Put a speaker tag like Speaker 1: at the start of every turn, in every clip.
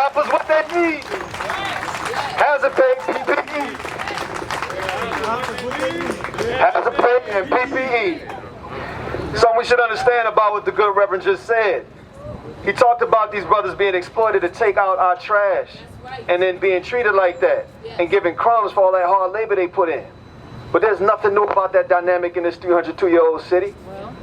Speaker 1: shoppers what they need. Hazard pay, PPE. Hazard pay and PPE. Something we should understand about what the good Reverend just said. He talked about these brothers being exploited to take out our trash and then being treated like that and giving crumbs for all that hard labor they put in. But there's nothing new about that dynamic in this 302-year-old city,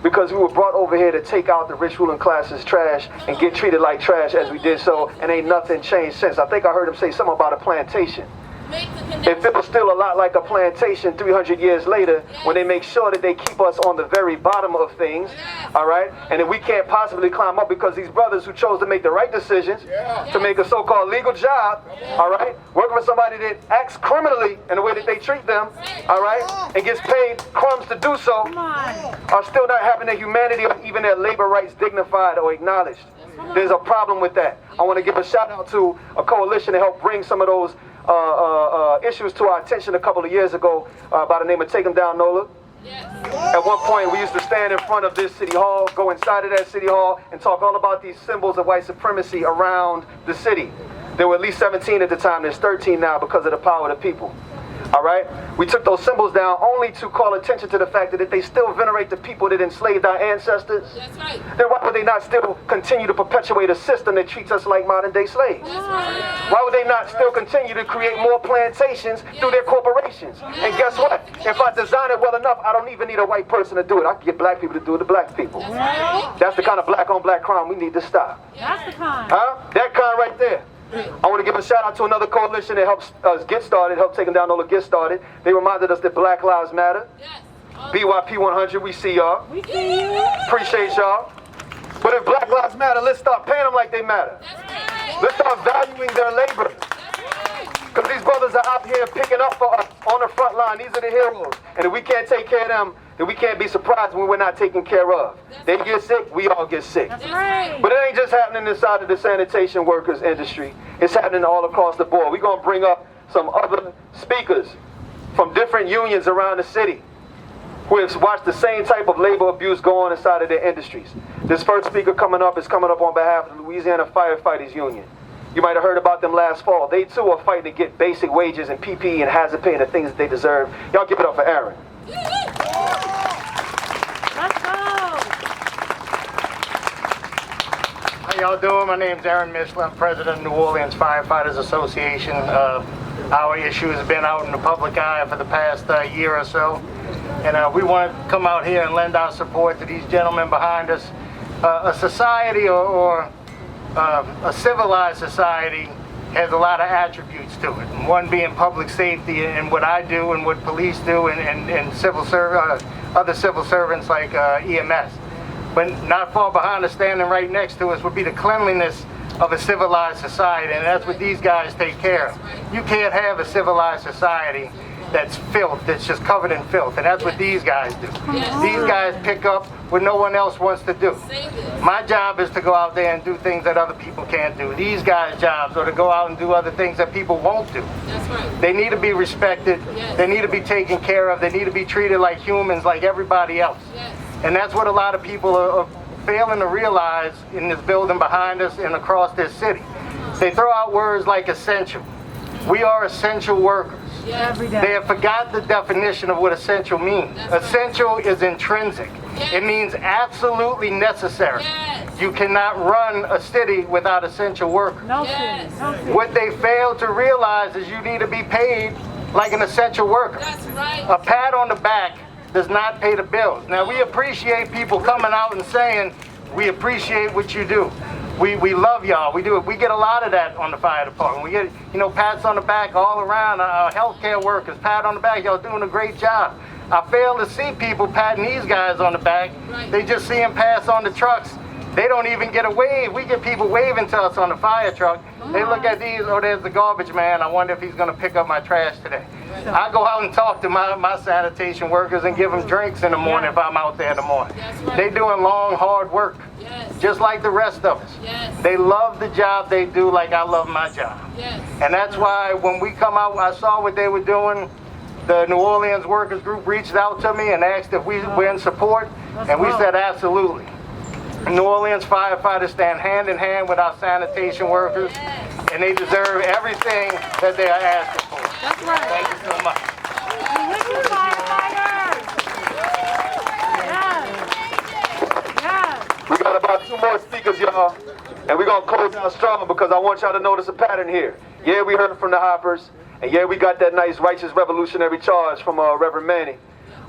Speaker 1: because we were brought over here to take out the rich ruling class's trash and get treated like trash as we did so, and ain't nothing changed since. I think I heard him say something about a plantation. It feels still a lot like a plantation 300 years later when they make sure that they keep us on the very bottom of things, all right? And then we can't possibly climb up because these brothers who chose to make the right decisions to make a so-called legal job, all right, working for somebody that acts criminally in the way that they treat them, all right, and gets paid crumbs to do so, are still not having their humanity or even their labor rights dignified or acknowledged. There's a problem with that. I want to give a shout out to a coalition to help bring some of those issues to our attention a couple of years ago by the name of Take 'em Down, NOLA. At one point, we used to stand in front of this city hall, go inside of that city hall, and talk all about these symbols of white supremacy around the city. There were at least 17 at the time. There's 13 now because of the power of the people. All right? We took those symbols down only to call attention to the fact that if they still venerate the people that enslaved our ancestors, then why would they not still continue to perpetuate a system that treats us like modern-day slaves? Why would they not still continue to create more plantations through their corporations? And guess what? If I design it well enough, I don't even need a white person to do it. I can get black people to do it to black people. That's the kind of black-on-black crime we need to stop.
Speaker 2: That's the kind.
Speaker 1: Huh? That kind right there. I want to give a shout out to another coalition that helps us get started, help Take 'em Down, NOLA get started. They reminded us that Black Lives Matter. BYP 100, we see y'all.
Speaker 2: We see you.
Speaker 1: Appreciate y'all. But if Black Lives Matter, let's start paying them like they matter. Let's start valuing their labor. Because these brothers are out here picking up for us on the front line. These are the heroes. And if we can't take care of them, then we can't be surprised when we're not taken care of. They get sick, we all get sick.
Speaker 2: That's right.
Speaker 1: But it ain't just happening inside of the sanitation workers industry. It's happening all across the board. We're going to bring up some other speakers from different unions around the city who have watched the same type of labor abuse go on inside of their industries. This first speaker coming up is coming up on behalf of the Louisiana Firefighters Union. You might have heard about them last fall. They too are fighting to get basic wages and PPE and hazard pay and the things that they deserve. Y'all give it up for Aaron.
Speaker 2: Let's go.
Speaker 3: How y'all doing? My name's Aaron Mishler. I'm president of New Orleans Firefighters Association. Our issue has been out in the public eye for the past year or so. And we want to come out here and lend our support to these gentlemen behind us. A society or a civilized society has a lot of attributes to it. And one being public safety and what I do and what police do and other civil servants like EMS. But not far behind us, standing right next to us, would be the cleanliness of a civilized society, and that's what these guys take care of. You can't have a civilized society that's filth, that's just covered in filth, and that's what these guys do. These guys pick up what no one else wants to do. My job is to go out there and do things that other people can't do. These guys' jobs are to go out and do other things that people won't do. They need to be respected. They need to be taken care of. They need to be treated like humans, like everybody else. And that's what a lot of people are failing to realize in this building behind us and across this city. They throw out words like essential. We are essential workers.
Speaker 2: Every day.
Speaker 3: They have forgot the definition of what essential means. Essential is intrinsic. It means absolutely necessary. You cannot run a city without essential workers.
Speaker 2: No city. No city.
Speaker 3: What they fail to realize is you need to be paid like an essential worker. A pat on the back does not pay the bills. Now, we appreciate people coming out and saying, we appreciate what you do. We love y'all. We do it. We get a lot of that on the fire department. We get, pats on the back all around. Our healthcare workers, pat on the back. Y'all doing a great job. I fail to see people patting these guys on the back. They just see them pass on the trucks. They don't even get a wave. We get people waving to us on the fire truck. They look at these, oh, there's the garbage man. I wonder if he's going to pick up my trash today. I go out and talk to my sanitation workers and give them drinks in the morning if I'm out there in the morning. They doing long, hard work, just like the rest of us. They love the job they do like I love my job. And that's why when we come out, I saw what they were doing. The New Orleans Workers Group reached out to me and asked if we were in support, and we said absolutely. New Orleans firefighters stand hand in hand with our sanitation workers, and they deserve everything that they are asking for.
Speaker 2: That's right.
Speaker 3: Thank you so much.
Speaker 2: We with you, firefighters. Yes. Yes.
Speaker 1: We got about 2 more speakers, y'all. And we're going to close out strong because I want y'all to notice a pattern here. Yeah, we heard from the Hoppers. And yeah, we got that nice righteous revolutionary charge from Reverend Manning.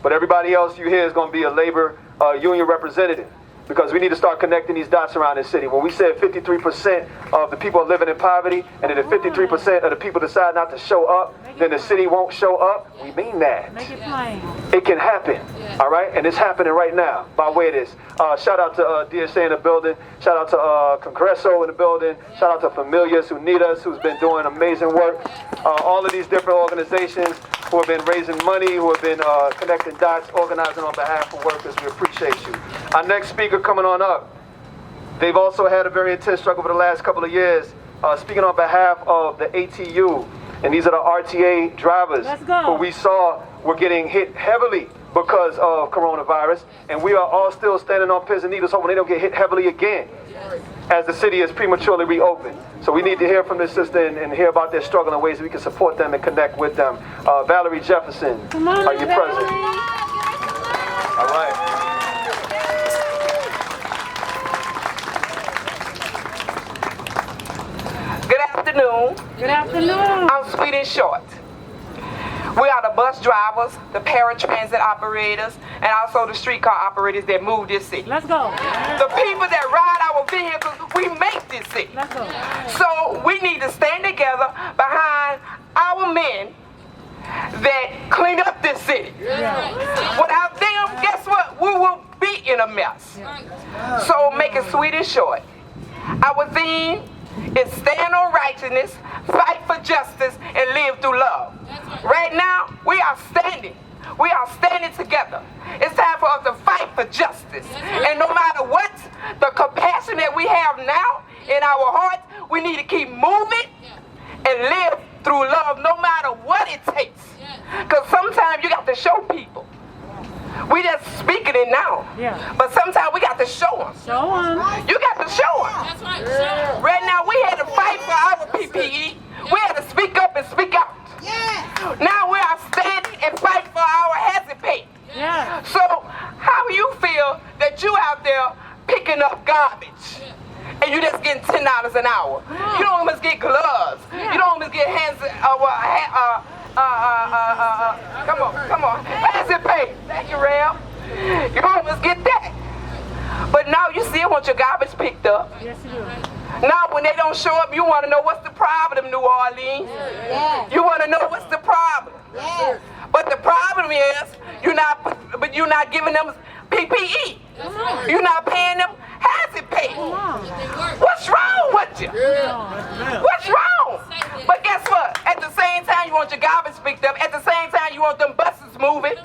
Speaker 1: But everybody else you hear is going to be a labor union representative. Because we need to start connecting these dots around this city. When we said 53% of the people are living in poverty, and then if 53% of the people decide not to show up, then the city won't show up, we mean that.
Speaker 2: Make it plain.
Speaker 1: It can happen, all right? And it's happening right now by way of this. Shout out to DSA in the building. Shout out to Congresso in the building. Shout out to Familias Unidas, who's been doing amazing work. All of these different organizations who have been raising money, who have been connecting dots, organizing on behalf of workers. We appreciate you. Our next speaker coming on up, they've also had a very intense struggle for the last couple of years. Speaking on behalf of the ATU, and these are the RTA drivers who we saw were getting hit heavily because of coronavirus, and we are all still standing on pins and needles hoping they don't get hit heavily again as the city is prematurely reopened. So we need to hear from this sister and hear about their struggle and ways we can support them and connect with them. Valerie Jefferson, are you present? All right.
Speaker 4: Good afternoon.
Speaker 2: Good afternoon.
Speaker 4: I'm Sweet and Short. We are the bus drivers, the paratransit operators, and also the streetcar operators that move this city.
Speaker 2: Let's go.
Speaker 4: The people that ride our vehicles, we make this city.
Speaker 2: Let's go.
Speaker 4: So we need to stand together behind our men that clean up this city. Without them, guess what? We will be in a mess. So make it sweet and short. Our theme is stand on righteousness, fight for justice, and live through love. Right now, we are standing. We are standing together. It's time for us to fight for justice. And no matter what, the compassion that we have now in our hearts, we need to keep moving and live through love no matter what it takes. Because sometimes you got to show people. We just speaking it now. But sometimes we got to show them.
Speaker 2: Show them.
Speaker 4: You got to show them. Right now, we had to fight for our PPE. We had to speak up and speak out. Now we are standing and fight for our hazard pay. So how do you feel that you out there picking up garbage and you just getting $10 an hour? You don't even get gloves. You don't even get hands. Come on. Hazard pay. Thank you, Rail. You don't even get that. But now you still want your garbage picked up.
Speaker 2: Yes, you do.
Speaker 4: Now when they don't show up, you want to know what's the problem, New Orleans. You want to know what's the problem. But the problem is you're not giving them PPE. You're not paying them hazard pay. What's wrong with you? What's wrong? But guess what? At the same time you want your garbage picked up. At the same time you want them buses moving.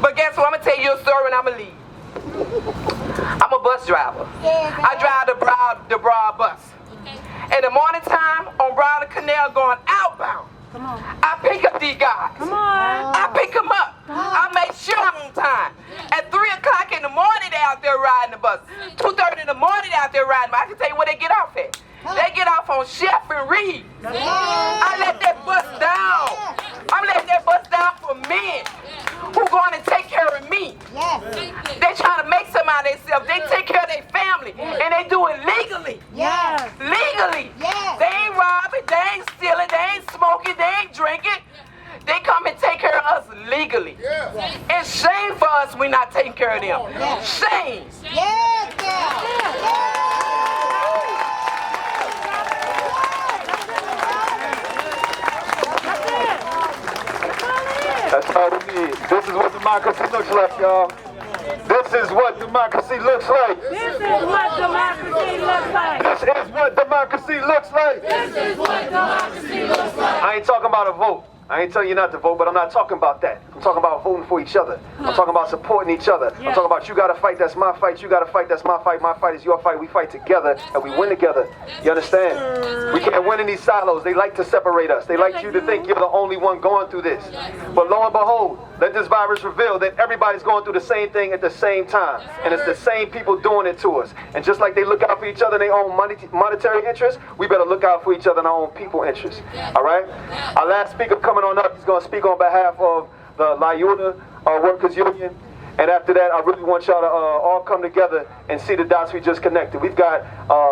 Speaker 4: But guess what? I'm gonna tell you a story and I'm gonna leave. I'm a bus driver. I drive the Broad bus. In the morning time on Broad Canal going outbound, I pick up these guys. I pick them up. I make sure I'm on time. At 3 o'clock in the morning, they're out there riding the bus. 2:30 in the morning, they're out there riding. I can tell you where they get off at. They get off on Chef and Reed. I let that bus down. I'm letting that bus down for men who going to take care of me. They trying to make something out of themselves. They take care of their family, and they do it legally. Legally. They ain't robbing, they ain't stealing, they ain't smoking, they ain't drinking. They come and take care of us legally. It's shame for us we not taking care of them. Shame.
Speaker 1: That's all we need. This is what democracy looks like, y'all. This is what democracy looks like.
Speaker 2: This is what democracy looks like.
Speaker 1: This is what democracy looks like.
Speaker 2: This is what democracy looks like.
Speaker 1: I ain't talking about a vote. I ain't telling you not to vote, but I'm not talking about that. I'm talking about voting for each other. I'm talking about supporting each other. I'm talking about you got to fight, that's my fight. You got to fight, that's my fight is your fight. We fight together and we win together. You understand? We can't win in these silos. They like to separate us. They like you to think you're the only one going through this. But lo and behold, let this virus reveal that everybody's going through the same thing at the same time. And it's the same people doing it to us. And just like they look out for each other in their own monetary interests, we better look out for each other in our own people interests. All right? Our last speaker coming on up, he's going to speak on behalf of the Lyuna Workers Union. And after that, I really want y'all to all come together and see the dots we just connected. We've got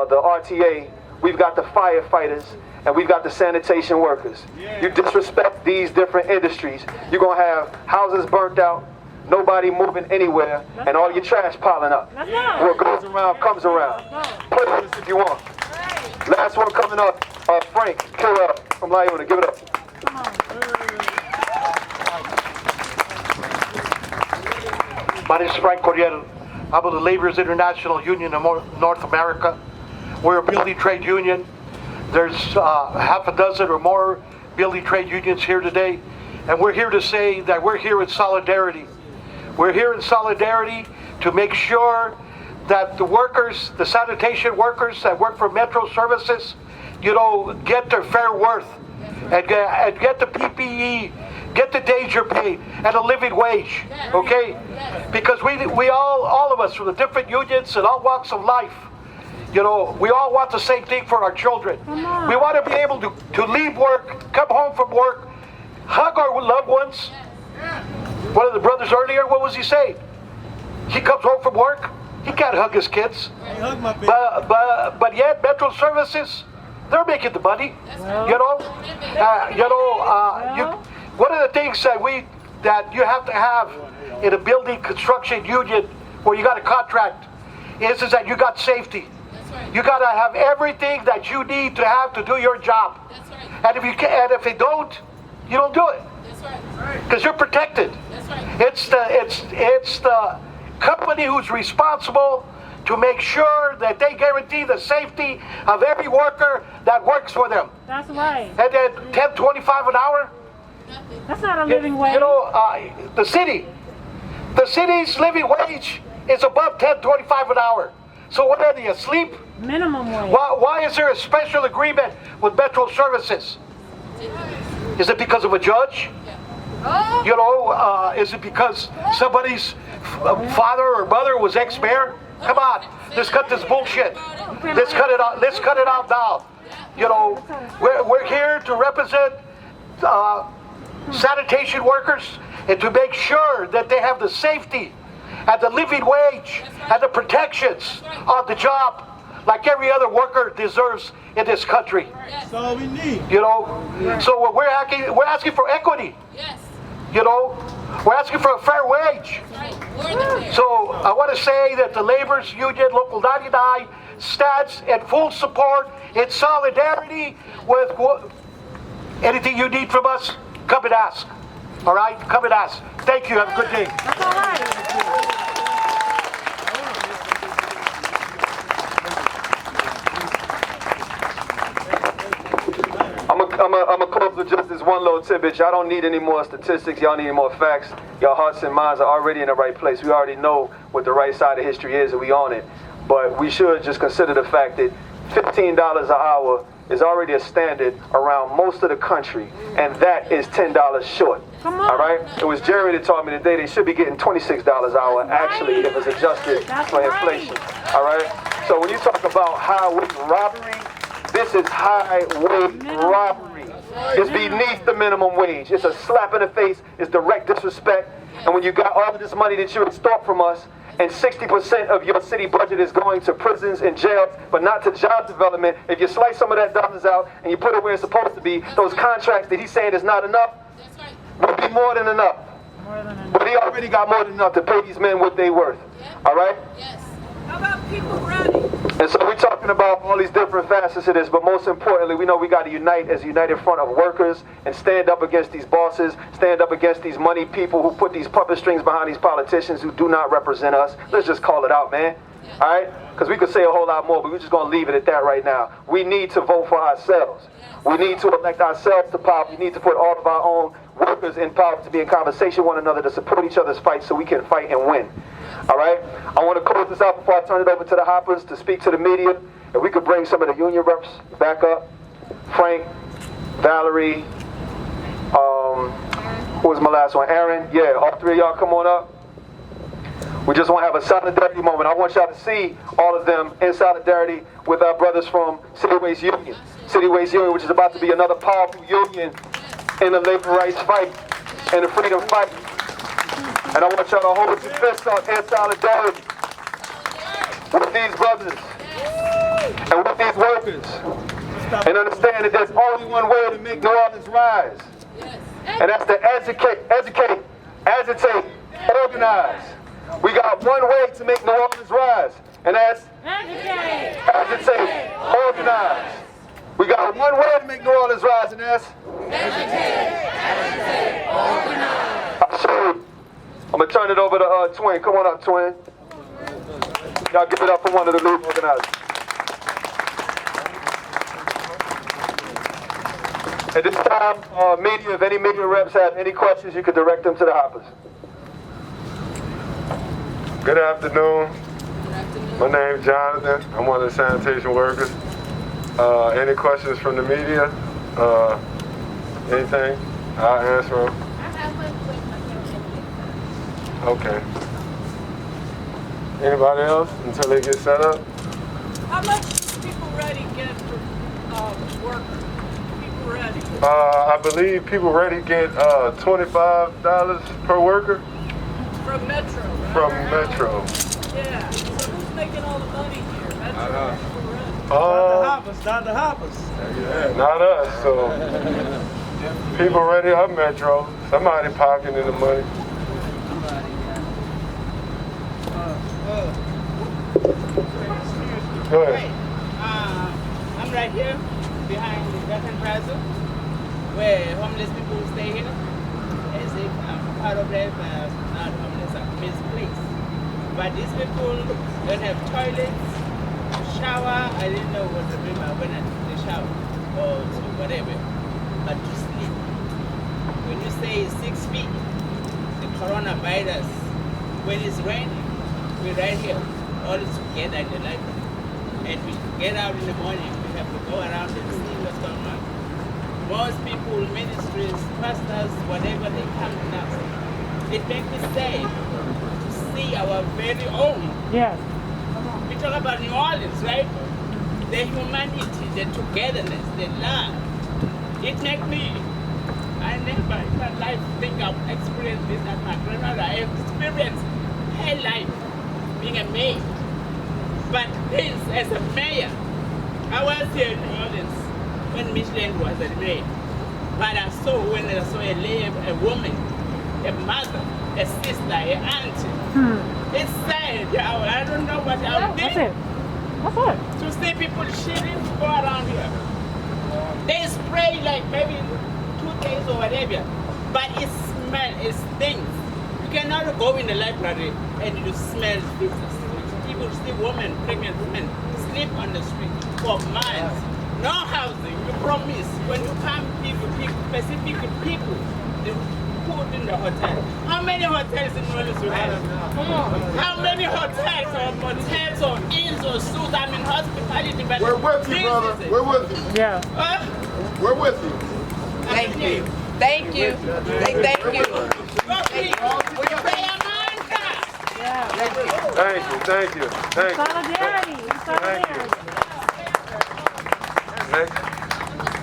Speaker 1: the RTA, we've got the firefighters, and we've got the sanitation workers. You disrespect these different industries, you're going to have houses burnt out, nobody moving anywhere, and all your trash piling up. What goes around comes around. Play this if you want. Last one coming up, Frank Killer from Lyuna. Give it up.
Speaker 5: My name is Frank Coriel. I'm of the Laborers International Union of North America. We're a building trade union. There's half a dozen or more building trade unions here today. And we're here to say that we're here in solidarity. We're here in solidarity to make sure that the workers, the sanitation workers that work for Metro Services, get their fair worth and get the PPE, get the days you're paid, and a living wage, okay? Because we all of us from the different unions and all walks of life, we all want the same thing for our children. We want to be able to leave work, come home from work, hug our loved ones. One of the brothers earlier, what was he saying? He comes home from work, he can't hug his kids. But yet Metro Services, they're making the money. One of the things that you have to have in a building construction union where you got a contract is that you got safety. You got to have everything that you need to have to do your job. And if you don't, you don't do it. Because you're protected. It's the company who's responsible to make sure that they guarantee the safety of every worker that works for them.
Speaker 2: That's right.
Speaker 5: And then $10.25 an hour.
Speaker 2: That's not a living wage.
Speaker 5: The city's living wage is above $10.25 an hour. So what are they, asleep?
Speaker 2: Minimum wage.
Speaker 5: Why is there a special agreement with Metro Services? Is it because of a judge? Is it because somebody's father or mother was ex-mayor? Come on, let's cut this bullshit. Let's cut it out. Let's cut it out now. We're here to represent sanitation workers and to make sure that they have the safety and the living wage and the protections on the job like every other worker deserves in this country.
Speaker 6: That's all we need.
Speaker 5: So we're asking for equity. We're asking for a fair wage. So I want to say that the Laborers Union Local 99 stands in full support, in solidarity with anything you need from us. Come and ask. All right? Come and ask. Thank you. Have a good day.
Speaker 2: That's all right.
Speaker 1: I'm going to close with just this one little tidbit. Y'all don't need any more statistics. Y'all need any more facts. Your hearts and minds are already in the right place. We already know what the right side of history is, and we on it. But we should just consider the fact that $15 an hour is already a standard around most of the country, and that is $10 short.
Speaker 2: Come on.
Speaker 1: All right? It was Jerry that taught me today they should be getting $26 an hour, actually, if it's adjusted for inflation. All right? So when you talk about highway robbery, this is highway robbery. It's beneath the minimum wage. It's a slap in the face. It's direct disrespect. And when you got all of this money that you extort from us, and 60% of your city budget is going to prisons and jails, but not to job development, if you slice some of that dollars out and you put it where it's supposed to be, those contracts that he's saying is not enough will be more than enough. But he already got more than enough to pay these men what they worth. All right?
Speaker 4: Yes. How about people running?
Speaker 1: And so we're talking about all these different facets of this, but most importantly, we know we got to unite as a united front of workers and stand up against these bosses, stand up against these money people who put these puppet strings behind these politicians who do not represent us. Let's just call it out, man. All right? Because we could say a whole lot more, but we're just going to leave it at that right now. We need to vote for ourselves. We need to elect ourselves to power. We need to put all of our own workers in power to be in conversation with one another, to support each other's fights so we can fight and win. All right? I want to close this out before I turn it over to the hoppers to speak to the media. If we could bring some of the union reps back up. Frank, Valerie, who was my last one? Aaron? Yeah, all three of y'all come on up. We just want to have a solidarity moment. I want y'all to see all of them in solidarity with our brothers from City Waste Union. City Waste Union, which is about to be another powerful union in the labor rights fight and the freedom fight. And I want y'all to hold your fists up in solidarity with these brothers and with these workers. And understand that there's only one way to make New Orleans rise. And that's to educate, agitate, organize. We got one way to make New Orleans rise, and that's
Speaker 2: Educate,
Speaker 1: agitate, organize. We got one way to make New Orleans rise, and that's
Speaker 2: educate, organize.
Speaker 1: So, I'm going to turn it over to Twin. Come on up, Twin. Y'all give it up for one of the lead organizers. At this time, media, if any media reps have any questions, you could direct them to the hoppers.
Speaker 6: Good afternoon. My name is Jonathan. I'm one of the sanitation workers. Any questions from the media? Anything? I'll answer them.
Speaker 7: I have one quick
Speaker 6: Okay. Anybody else until they get set up?
Speaker 8: How much do people ready get for workers? People ready?
Speaker 6: I believe people ready get $25 per worker
Speaker 8: From Metro, right?
Speaker 6: from Metro.
Speaker 8: Yeah. So who's making all the money here? Metro. People ready.
Speaker 9: Not the hoppers.
Speaker 6: Yeah, not us. So people ready up Metro. Somebody pocketing the money. Go ahead.
Speaker 9: I'm right here behind the Gatton Plaza where homeless people stay here. As if I'm part of them, not homeless, I'm misplaced. But these people don't have toilets, shower. I didn't know what to do when I took the shower or to whatever, but to sleep. When you say 6 feet, the coronavirus, when it's raining, we're right here, all together in the library. And we get out in the morning, we have to go around and see what's going on. Most people, ministries, pastors, whatever, they come to us. It makes me sad to see our very own.
Speaker 2: Yes.
Speaker 9: We talk about New Orleans, right? The humanity, the togetherness, the love. It makes me, I never in my life think I've experienced this as my grandmother. I have experienced her life being a maid. But this, as a mayor, I was here in New Orleans when Michelin was a maid. But I saw when I saw a woman, a mother, a sister, an auntie. It's sad. I don't know what I'm
Speaker 2: That's
Speaker 9: doing.
Speaker 2: it. That's it.
Speaker 9: To see people shitting go around here. They spray like maybe 2 days or whatever. But it smells, it stinks. You cannot go in the library and you smell this. People see women, pregnant women, sleep on the street for months. No housing, you promise. When you come, specific people, they put in the hotel. How many hotels in New Orleans you have? How many hotels or motels or inns or suits? I mean hospitality, but
Speaker 6: We're with you, brother. We're with you.
Speaker 2: Yeah.
Speaker 6: We're with you.
Speaker 4: Thank you. Thank you. Thank you. Will you pay a mantra?
Speaker 2: Yeah.
Speaker 6: Thank you.
Speaker 2: Solidarity. Solidarity.
Speaker 6: Next.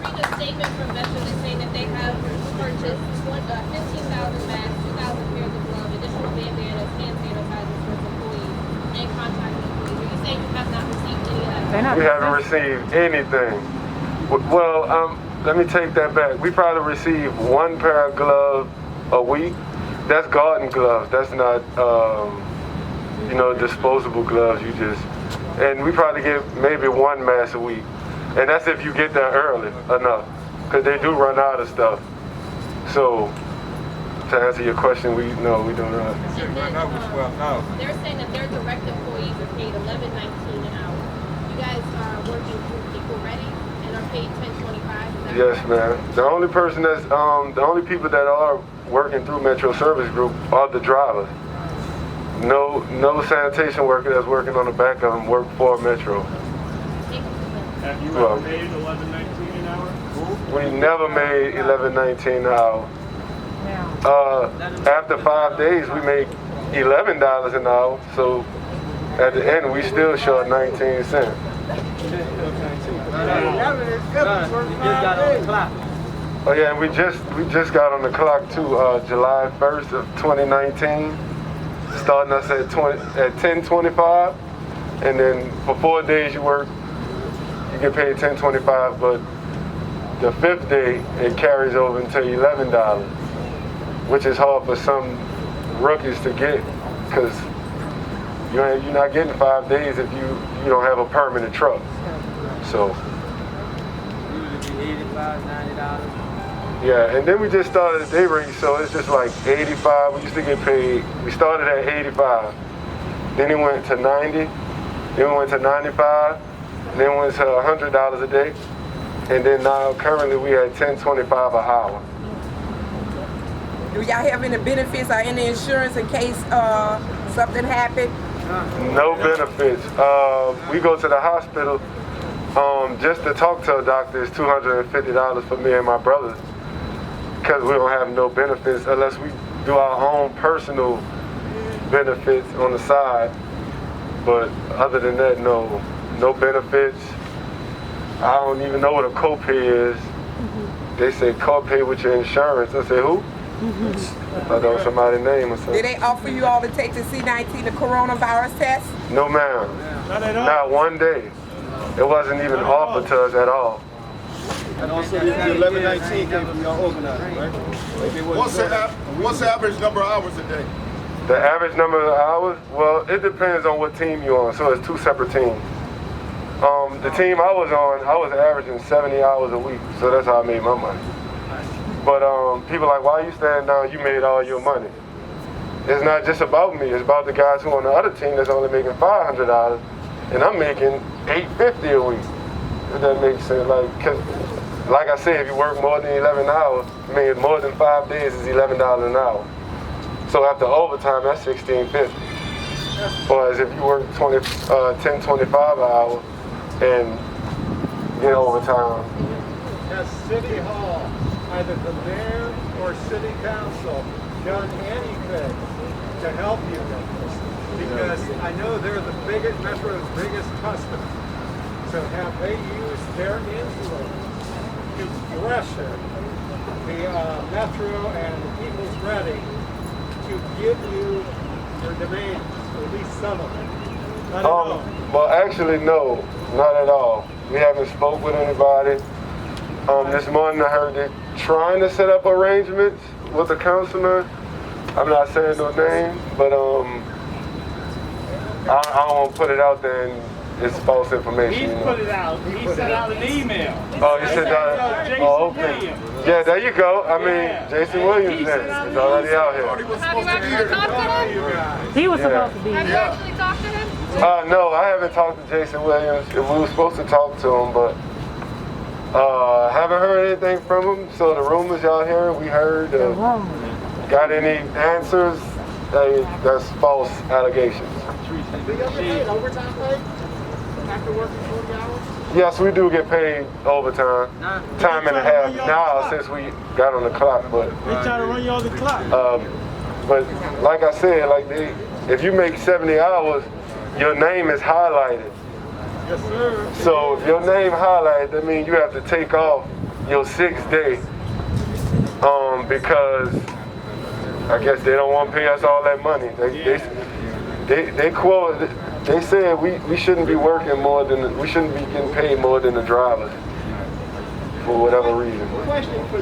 Speaker 7: I'm just reading a statement from veterans that say that they have purchased 15,000 masks, 2,000 pairs of gloves, additional bandanas, hand sanitizers for its employees, and contracted employees. Are you saying you have not received any of that?
Speaker 2: They're not
Speaker 6: We haven't received anything. Well, let me take that back. We probably receive 1 pair of gloves a week. That's garden gloves. That's not, disposable gloves. And we probably get maybe 1 mask a week. And that's if you get there early enough, because they do run out of stuff. So to answer your question, we do not.
Speaker 7: And then, they're saying that their direct employees are paid $11.19 an hour. You guys are working through People Ready and are paid $10.25.
Speaker 6: Yes, ma'am. The only person that's the only people that are working through Metro Service Group are the drivers. No sanitation worker that's working on the back of them work for Metro.
Speaker 10: Have you ever made $11.19 an hour?
Speaker 6: We never made $11.19 an hour. After 5 days, we made $11 an hour. So at the end, we still short 19 cents. Oh yeah, and we just got on the clock too. July 1st of 2019, starting us at 10:25, and then for 4 days you work, you get paid $10.25. But the 5th day it carries over into $11, which is hard for some rookies to get, because you're not getting 5 days if you don't have a permanent truck. So.
Speaker 9: Usually $85, $90.
Speaker 6: Yeah, and then we just started a day rate, so it's just like 85. We used to get paid. We started at 85. Then it went to 90. Then we went to 95. Then went to $100 a day. And then now currently we at $10.25 an hour.
Speaker 4: Do y'all have any benefits or any insurance in case something happened?
Speaker 6: No benefits. We go to the hospital. Just to talk to a doctor is $250 for me and my brothers, because we don't have no benefits unless we do our own personal benefits on the side. But other than that, no benefits. I don't even know what a copay is. They say copay with your insurance. I say, who? I thought that was somebody's name or something.
Speaker 4: Did they offer you all to take the C-19, the coronavirus test?
Speaker 6: No, ma'am.
Speaker 10: Not at all.
Speaker 6: Not one day. It wasn't even offered to us at all.
Speaker 10: And also the 1119 came from your organizer, right?
Speaker 11: What's the average number of hours a day?
Speaker 6: The average number of hours? Well, it depends on what team you're on. So it's two separate teams. The team I was on, I was averaging 70 hours a week. So that's how I made my money. But people are like, why are you standing down? You made all your money. It's not just about me. It's about the guys who are on the other team that's only making $500, and I'm making $850 a week. If that makes sense. Like I said, if you work more than 11 hours, I mean, more than 5 days is $11 an hour. So after overtime, that's $16.50. Whereas if you work $10.25 an hour and get overtime.
Speaker 10: Has City Hall, either the mayor or city council, done anything to help you with this? Because I know they're the biggest, Metro's biggest customer. So have they used their influence to pressure the Metro and the People's Ready to give you your demands, or at least some of them? Not at all.
Speaker 6: Well, actually, no, not at all. We haven't spoke with anybody. This morning I heard they're trying to set up arrangements with the councilman. I'm not saying no name, but I don't want to put it out there and it's false information.
Speaker 10: He's put it out. He sent out an email.
Speaker 6: Oh, you said that? Oh, okay. Yeah, there you go. I mean, Jason Williams is already out here.
Speaker 7: Have you actually talked to him?
Speaker 2: He was supposed to be
Speaker 7: Have you
Speaker 2: here.
Speaker 7: actually talked to him?
Speaker 6: No, I haven't talked to Jason Williams. We were supposed to talk to him, but haven't heard anything from him. So the rumors y'all hearing, we heard. Got any answers? That's false allegations.
Speaker 10: Do you ever get overtime pay after working 40 hours?
Speaker 6: Yes, we do get paid overtime. Time and a half now since we got on the clock, but
Speaker 10: They try to run you on the clock.
Speaker 6: but like I said, if you make 70 hours, your name is highlighted.
Speaker 10: Yes, sir.
Speaker 6: So if your name highlighted, that means you have to take off your 6th day, because I guess they don't want to pay us all that money. They said we shouldn't be working more than, we shouldn't be getting paid more than the drivers for whatever reason.
Speaker 10: Question for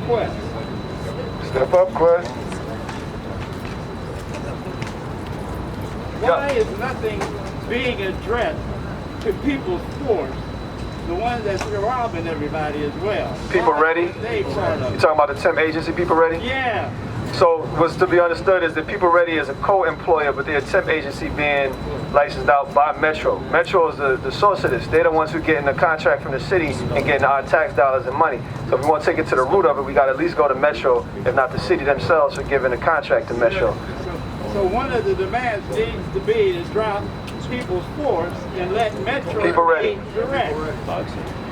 Speaker 10: Quest.
Speaker 6: Step up, Quest.
Speaker 10: Why is nothing being addressed to people's force, the ones that's robbing everybody as well?
Speaker 1: People Ready?
Speaker 10: They part of
Speaker 1: You
Speaker 10: it.
Speaker 1: talking about the temp agency, People Ready?
Speaker 10: Yeah.
Speaker 1: So what's to be understood is that People Ready is a co-employer, but they're a temp agency being licensed out by Metro. Metro is the source of this. They're the ones who getting the contract from the city and getting our tax dollars and money. So if we want to take it to the root of it, we got to at least go to Metro, if not the city themselves, for giving the contract to Metro.
Speaker 10: So one of the demands needs to be to drop People's Force and let Metro
Speaker 1: People Ready.
Speaker 10: pay direct.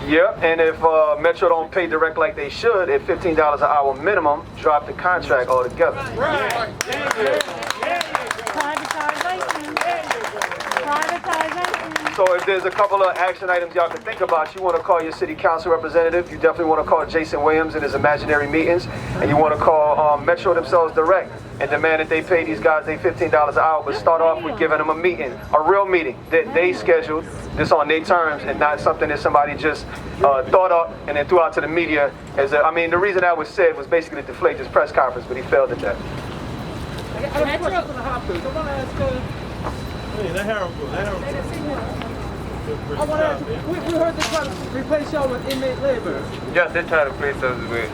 Speaker 1: Yep, and if Metro don't pay direct like they should, at $15 an hour minimum, drop the contract altogether.
Speaker 10: Right.
Speaker 2: Privatization. Privatization.
Speaker 1: So if there's a couple of action items y'all can think about, you want to call your city council representative, you definitely want to call Jason Williams in his imaginary meetings, and you want to call Metro themselves direct and demand that they pay these guys their $15 an hour, but start off with giving them a meeting, a real meeting that they scheduled, this on their terms, and not something that somebody just thought up and then threw out to the media. I mean, the reason that was said was basically to deflate this press conference, but he failed at that.
Speaker 10: I want to ask you, we heard they try to replace y'all with inmate labor.
Speaker 12: Yes, they try to replace us with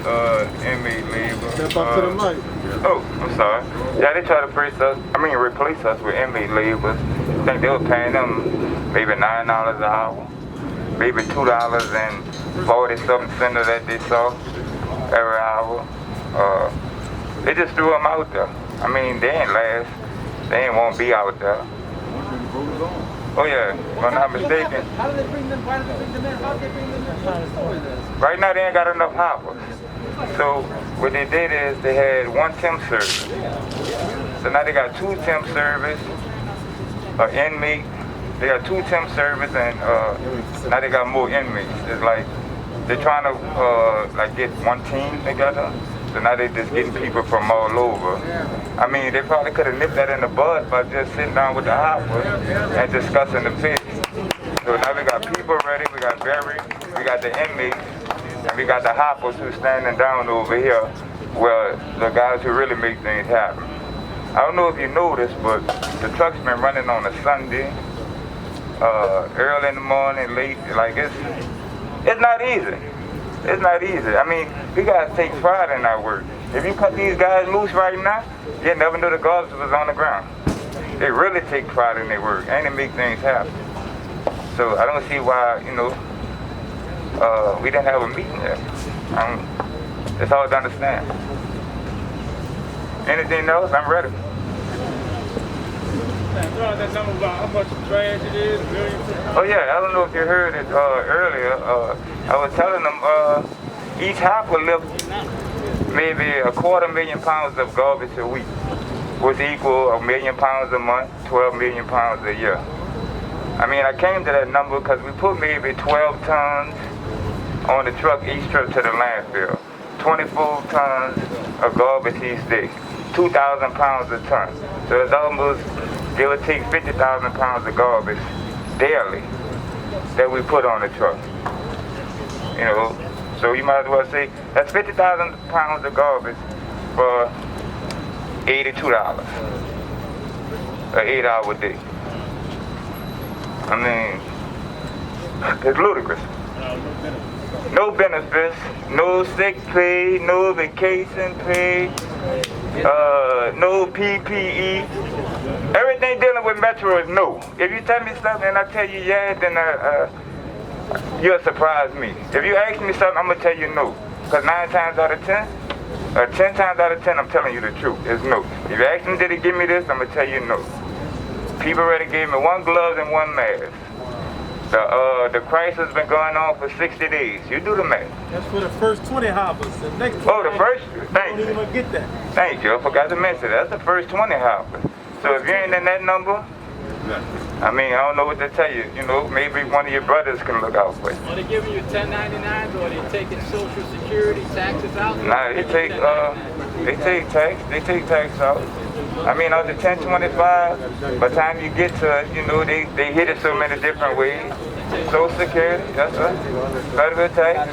Speaker 12: inmate labor.
Speaker 10: Step up to the mic.
Speaker 12: Oh, I'm sorry. Yeah, they try to replace us with inmate labor. I think they were paying them maybe $9 an hour, maybe $2.40-something that they saw every hour. They just threw them out there. I mean, they ain't last. They ain't won't be out there. Oh yeah, if I'm not mistaken.
Speaker 10: How do they bring them? Why do they bring them in? How do they bring them in?
Speaker 12: Right now they ain't got enough hoppers. So what they did is they had one temp service. So now they got two temp service, inmate. They got two temp service and now they got more inmates. It's like they're trying to like get one team together. So now they're just getting people from all over. I mean, they probably could have nipped that in the bud by just sitting down with the hoppers and discussing the pay. So now we got People Ready, we got Barry, we got the inmates, and we got the hoppers who's standing down over here, well, the guys who really make things happen. I don't know if you noticed, but the truck's been running on a Sunday, early in the morning, late, like it's not easy. It's not easy. I mean, we gotta take pride in our work. If you cut these guys loose right now, you never knew the garbage was on the ground. They really take pride in their work and they make things happen. So I don't see why, we didn't have a meeting there. It's hard to understand. Anything else? I'm ready.
Speaker 10: That number about how much trash it is,
Speaker 12: Oh yeah, I don't know if you heard it earlier. I was telling them each hopper lift maybe 250,000 pounds of garbage a week, which equal 1 million pounds a month, 12 million pounds a year. I mean, I came to that number because we put maybe 12 tons on the truck each trip to the landfill. 24 tons of garbage each day, 2,000 pounds a ton. So it's almost, give or take, 50,000 pounds of garbage daily that we put on the truck. So you might as well say that's 50,000 pounds of garbage for $82, an 8-hour day. I mean, it's ludicrous. No benefits, no sick pay, no vacation pay, no PPE. Everything dealing with Metro is no. If you tell me something and I tell you yeah, then you'll surprise me. If you ask me something, I'm going to tell you no. Because 9 times out of 10, 10 times out of 10, I'm telling you the truth. It's no. If you ask me, did he give me this, I'm going to tell you no. People already gave me 1 glove and 1 mask. The crisis has been going on for 60 days. You do the math.
Speaker 10: That's for the first 20 hoppers. The next 20
Speaker 12: the first? Thank you.
Speaker 10: Don't even get that.
Speaker 12: Thank you. I forgot to mention that. That's the first 20 hoppers. So if you ain't in that number, I mean, I don't know what to tell you. Maybe one of your brothers can look out for you.
Speaker 9: Are they giving you 1099s or are they taking Social Security taxes out?
Speaker 12: Nah, they take tax. They take tax out. I mean, on the 1025, by the time you get to it, they hit it so many different ways. Social Security, that's right. Federal tax.